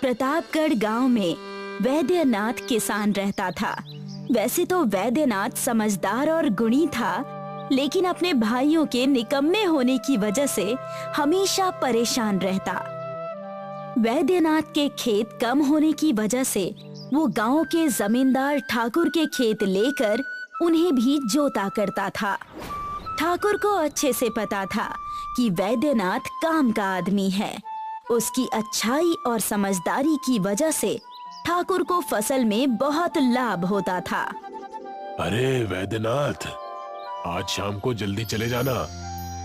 प्रतापगढ़ गांव में वैद्यनाथ किसान रहता था। वैसे तो वैद्यनाथ समझदार और गुणी था, लेकिन अपने भाइयों के निकम्मे होने की वजह से हमेशा परेशान रहता। वैद्यनाथ के खेत कम होने की वजह से वो गांव के जमींदार ठाकुर के खेत लेकर उन्हें भी जोता करता था। ठाकुर को अच्छे से पता था कि वैद्यनाथ काम का आदमी है। उसकी अच्छाई और समझदारी की वजह से ठाकुर को फसल में बहुत लाभ होता था। अरे वैद्यनाथ, आज शाम को जल्दी चले जाना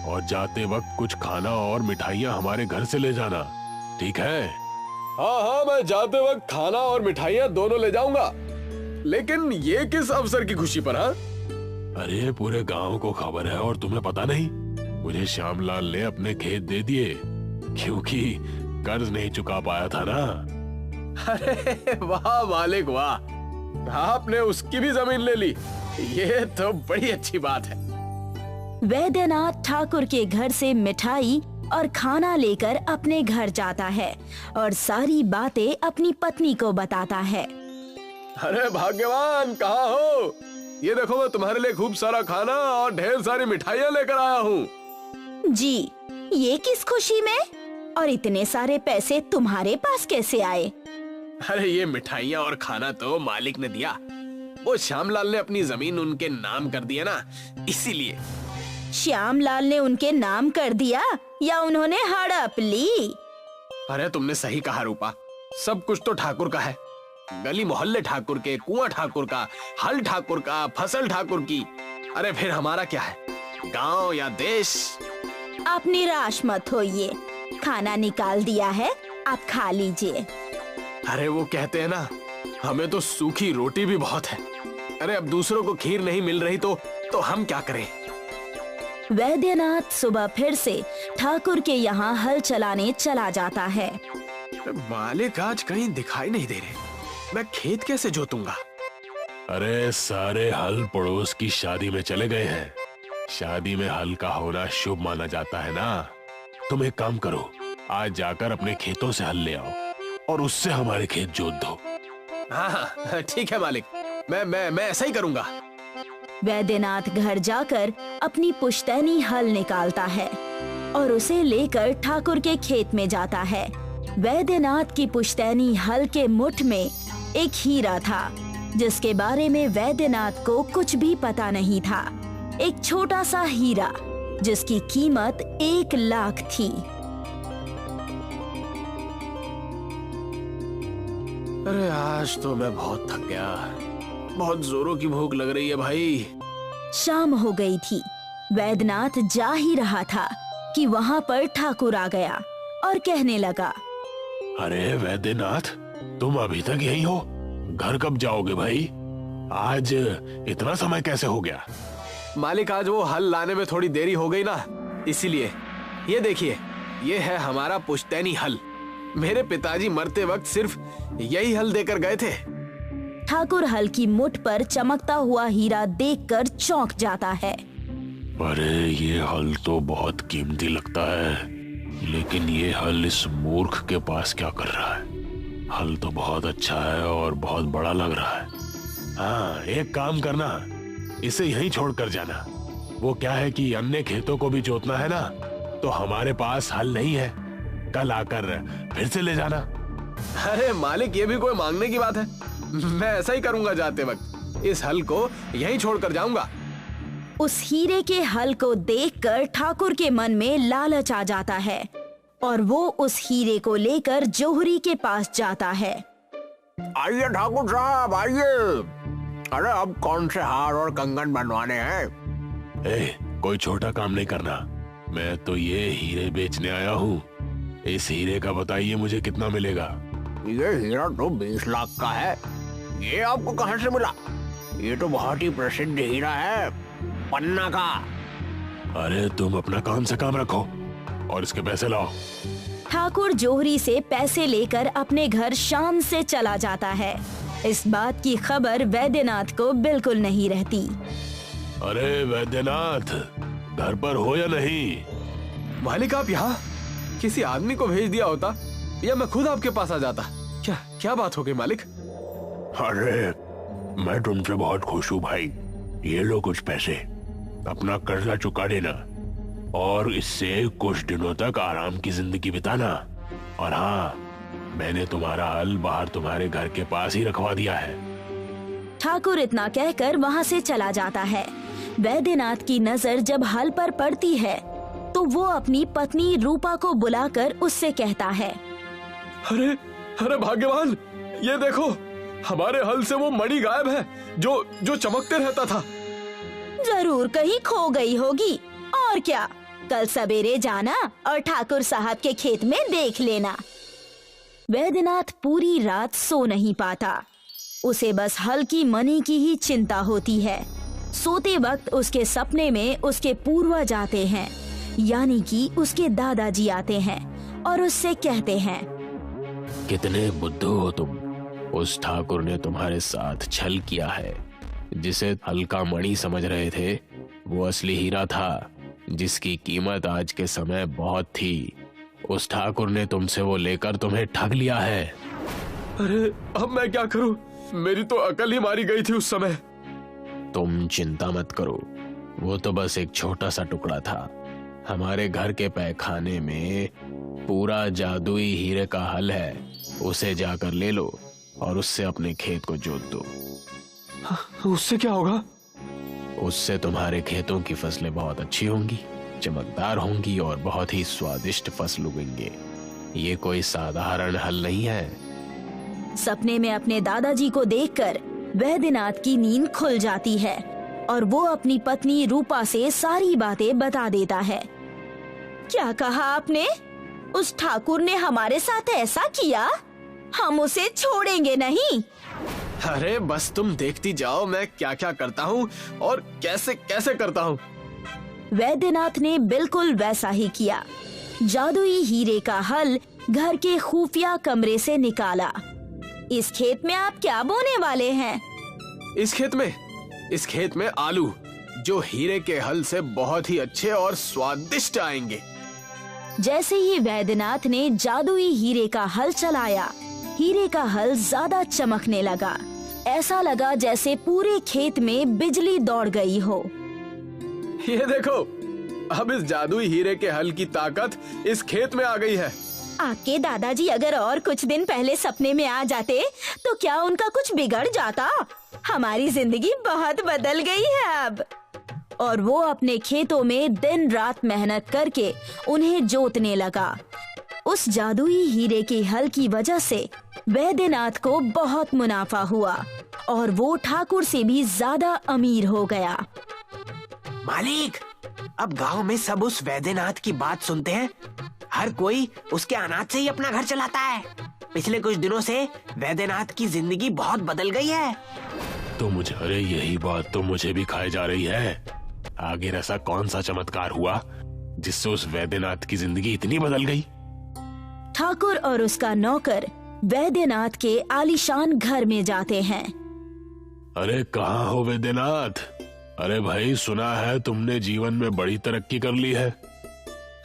और जाते वक्त कुछ खाना और मिठाइयाँ हमारे घर से ले जाना, ठीक है? हाँ, मैं जाते वक्त खाना और मिठाइयाँ दोनों ले जाऊंगा। लेकिन ये किस अवसर की खुशी पर? हाँ, अरे पूरे गांव को खबर है और तुम्हें पता नहीं? मुझे श्यामलाल ने अपने खेत दे दिए क्योंकि कर्ज नहीं चुका पाया था ना। अरे वाह मालिक वाह, आपने उसकी भी जमीन ले ली, ये तो बड़ी अच्छी बात है। वैद्यनाथ ठाकुर के घर से मिठाई और खाना लेकर अपने घर जाता है और सारी बातें अपनी पत्नी को बताता है। अरे भाग्यवान, कहाँ हो? ये देखो, मैं तुम्हारे लिए खूब सारा खाना और ढेर सारी मिठाइयाँ लेकर आया हूँ। जी, ये किस खुशी में? और इतने सारे पैसे तुम्हारे पास कैसे आए? अरे ये मिठाइयाँ और खाना तो मालिक ने दिया। वो श्यामलाल ने अपनी जमीन उनके नाम कर दिया ना, इसीलिए। श्यामलाल ने उनके नाम कर दिया या उन्होंने हड़प ली? अरे तुमने सही कहा रूपा, सब कुछ तो ठाकुर का है। गली मोहल्ले ठाकुर के, कुआं ठाकुर का, हल ठाकुर का, फसल ठाकुर की। अरे फिर हमारा क्या है? गांव या देश? आप निराश मत होइए, खाना निकाल दिया है, आप खा लीजिए। अरे वो कहते हैं ना, हमें तो सूखी रोटी भी बहुत है। अरे अब दूसरों को खीर नहीं मिल रही तो हम क्या करें? वैद्यनाथ सुबह फिर से ठाकुर के यहाँ हल चलाने चला जाता है। मालिक आज कहीं दिखाई नहीं दे रहे, मैं खेत कैसे जोतूंगा? अरे सारे हल पड़ोस की शादी में चले गए हैं। शादी में हल का होना शुभ माना जाता है ना। तुम एक काम करो, आज जाकर अपने खेतों से हल ले आओ और उससे हमारे खेत जोत दो। हाँ ठीक है मालिक, मैं ऐसा ही करूंगा। वैद्यनाथ घर जाकर अपनी पुश्तैनी हल निकालता है और उसे लेकर ठाकुर के खेत में जाता है। वैद्यनाथ की पुश्तैनी हल के मुठ में एक हीरा था, जिसके बारे में वैद्यनाथ को कुछ भी पता नहीं था। एक छोटा सा हीरा जिसकी कीमत 1 लाख थी। अरे आज तो मैं बहुत थक गया, बहुत जोरों की भूख लग रही है भाई। शाम हो गई थी। वैद्यनाथ जा ही रहा था कि वहाँ पर ठाकुर आ गया और कहने लगा, अरे वैद्यनाथ, तुम अभी तक यहीं हो? घर कब जाओगे भाई? आज इतना समय कैसे हो गया? मालिक आज वो हल लाने में थोड़ी देरी हो गई ना, इसीलिए। ये देखिए, ये है हमारा पुश्तैनी हल। मेरे पिताजी मरते वक्त सिर्फ यही हल देकर गए थे। ठाकुर हल की मुठ पर चमकता हुआ हीरा देखकर चौंक जाता है। अरे ये हल तो बहुत कीमती लगता है, लेकिन ये हल इस मूर्ख के पास क्या कर रहा है? हल तो बहुत अच्छा है और बहुत बड़ा लग रहा है। हाँ, एक काम करना, इसे यहीं छोड़कर जाना। वो क्या है कि अन्य खेतों को भी जोतना है ना, तो हमारे पास हल नहीं है। कल आकर फिर से ले जाना। अरे मालिक, ये भी कोई मांगने की बात है? मैं ऐसा ही करूंगा। जाते वक्त इस हल को यहीं छोड़कर जाऊंगा। उस हीरे के हल को देखकर ठाकुर के मन में लालच आ जाता है और वो उस हीरे को लेकर जोहरी के पास जाता है। आइए ठाकुर साहब, आइए। अरे अब कौन से हार और कंगन बनवाने हैं? कोई छोटा काम नहीं करना, मैं तो ये हीरे बेचने आया हूँ। इस हीरे का बताइए मुझे कितना मिलेगा? ये हीरा तो 20 लाख का है। ये आपको कहाँ से मिला? ये तो बहुत ही प्रसिद्ध हीरा है, पन्ना का। अरे तुम अपना काम से काम रखो और इसके पैसे लाओ। ठाकुर जोहरी से पैसे लेकर अपने घर शान से चला जाता है। इस बात की खबर वैद्यनाथ को बिल्कुल नहीं रहती। अरे वैद्यनाथ, घर पर हो या नहीं? मालिक आप यहाँ? किसी आदमी को भेज दिया होता या मैं खुद आपके पास आ जाता। क्या क्या बात हो गई मालिक? अरे मैं तुमसे बहुत खुश हूँ भाई। ये लो कुछ पैसे, अपना कर्जा चुका देना और इससे कुछ दिनों तक आराम की जिंदगी बिताना। और हाँ, मैंने तुम्हारा हल बाहर तुम्हारे घर के पास ही रखवा दिया है। ठाकुर इतना कहकर वहाँ से चला जाता है। वैद्यनाथ की नजर जब हल पर पड़ती है तो वो अपनी पत्नी रूपा को बुलाकर उससे कहता है, अरे अरे भाग्यवान, ये देखो हमारे हल से वो मणि गायब है जो चमकते रहता था। जरूर कहीं खो गई होगी, और क्या, कल सवेरे जाना और ठाकुर साहब के खेत में देख लेना। वैद्यनाथ पूरी रात सो नहीं पाता। उसे बस हल की मणि की ही चिंता होती है। सोते वक्त उसके सपने में उसके पूर्वज आते हैं, यानी कि उसके दादाजी आते हैं और उससे कहते हैं, कितने बुद्धू हो तुम। उस ठाकुर ने तुम्हारे साथ छल किया है। जिसे हल्का मणि समझ रहे थे वो असली हीरा था, जिसकी कीमत आज के समय बहुत थी। उस ठाकुर ने तुमसे वो लेकर तुम्हें ठग लिया है। अरे अब मैं क्या करूं? मेरी तो अकल ही मारी गई थी उस समय। तुम चिंता मत करो, वो तो बस एक छोटा सा टुकड़ा था। हमारे घर के पैखाने में पूरा जादुई हीरे का हल है। उसे जाकर ले लो और उससे अपने खेत को जोत दो। उससे क्या होगा? उससे तुम्हारे खेतों की फसलें बहुत अच्छी होंगी, चमकदार होंगी और बहुत ही स्वादिष्ट फसल उगेंगे। ये कोई साधारण हल नहीं है। सपने में अपने दादाजी को देखकर वैद्यनाथ की नींद खुल जाती है और वो अपनी पत्नी रूपा से सारी बातें बता देता है। क्या कहा आपने? उस ठाकुर ने हमारे साथ ऐसा किया? हम उसे छोड़ेंगे नहीं। अरे बस तुम देखती जाओ मैं क्या क्या करता हूँ और कैसे कैसे करता हूँ। वैद्यनाथ ने बिल्कुल वैसा ही किया। जादुई हीरे का हल घर के खुफिया कमरे से निकाला। इस खेत में आप क्या बोने वाले हैं? इस खेत में आलू, जो हीरे के हल से बहुत ही अच्छे और स्वादिष्ट आएंगे। जैसे ही वैद्यनाथ ने जादुई हीरे का हल चलाया, हीरे का हल ज्यादा चमकने लगा। ऐसा लगा जैसे पूरे खेत में बिजली दौड़ गई हो। ये देखो, अब इस जादुई हीरे के हल की ताकत इस खेत में आ गई है। आपके दादाजी अगर और कुछ दिन पहले सपने में आ जाते तो क्या उनका कुछ बिगड़ जाता? हमारी जिंदगी बहुत बदल गई है अब। और वो अपने खेतों में दिन रात मेहनत करके उन्हें जोतने लगा। उस जादुई हीरे के हल की वजह से वैद्यनाथ को बहुत मुनाफा हुआ और वो ठाकुर से भी ज्यादा अमीर हो गया। मालिक, अब गांव में सब उस वैद्यनाथ की बात सुनते हैं। हर कोई उसके अनाज से ही अपना घर चलाता है। पिछले कुछ दिनों से वैद्यनाथ की जिंदगी बहुत बदल गई है। तो मुझे, अरे यही बात तो मुझे भी खाई जा रही है। आगे ऐसा कौन सा चमत्कार हुआ जिससे उस वैद्यनाथ की जिंदगी इतनी बदल गई? ठाकुर और उसका नौकर वैद्यनाथ के आलीशान घर में जाते हैं। अरे कहाँ हो वैद्यनाथ? अरे भाई, सुना है तुमने जीवन में बड़ी तरक्की कर ली है।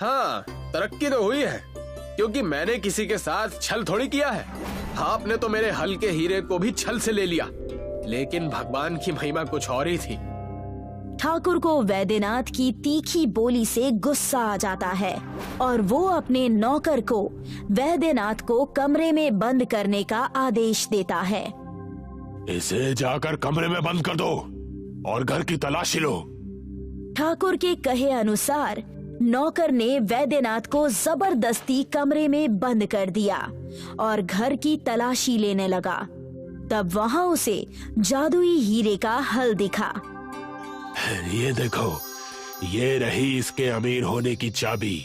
हाँ, तरक्की तो हुई है, क्योंकि मैंने किसी के साथ छल थोड़ी किया है। आपने तो मेरे हल के हीरे को भी छल से ले लिया, लेकिन भगवान की महिमा कुछ और ही थी। ठाकुर को वैद्यनाथ की तीखी बोली से गुस्सा आ जाता है और वो अपने नौकर को वैद्यनाथ को कमरे में बंद करने का आदेश देता है। इसे जाकर कमरे में बंद कर दो और घर की तलाशी लो। ठाकुर के कहे अनुसार नौकर ने वैद्यनाथ को जबरदस्ती कमरे में बंद कर दिया और घर की तलाशी लेने लगा। तब वहां उसे जादुई हीरे का हल दिखा। ये देखो, ये रही इसके अमीर होने की चाबी।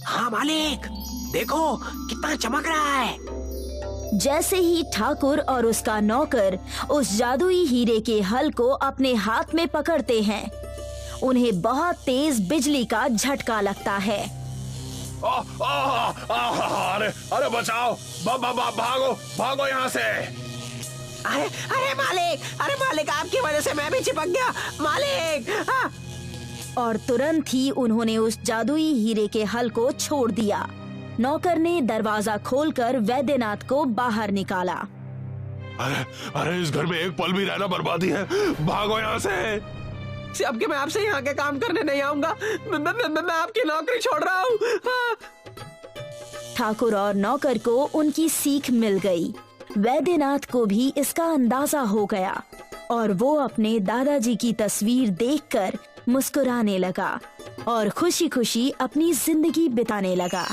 हाँ मालिक, देखो कितना चमक रहा है। जैसे ही ठाकुर और उसका नौकर उस जादुई हीरे के हल को अपने हाथ में पकड़ते हैं, उन्हें बहुत तेज बिजली का झटका लगता है। अरे अरे बचाओ, भागो भागो यहाँ से। अरे मालिक, आपकी वजह से मैं भी चिपक गया मालिक। और तुरंत ही उन्होंने उस जादुई हीरे के हल को छोड़ दिया। नौकर ने दरवाजा खोलकर वैद्यनाथ को बाहर निकाला। अरे अरे, इस घर में एक पल भी रहना बर्बादी है, भागो यहाँ से। अब के मैं आपसे यहाँ के काम करने नहीं आऊंगा, मैं आपकी नौकरी छोड़ रहा हूँ। हाँ। ठाकुर और नौकर को उनकी सीख मिल गई। वैद्यनाथ को भी इसका अंदाजा हो गया और वो अपने दादाजी की तस्वीर देखकर मुस्कुराने लगा और खुशी खुशी अपनी जिंदगी बिताने लगा।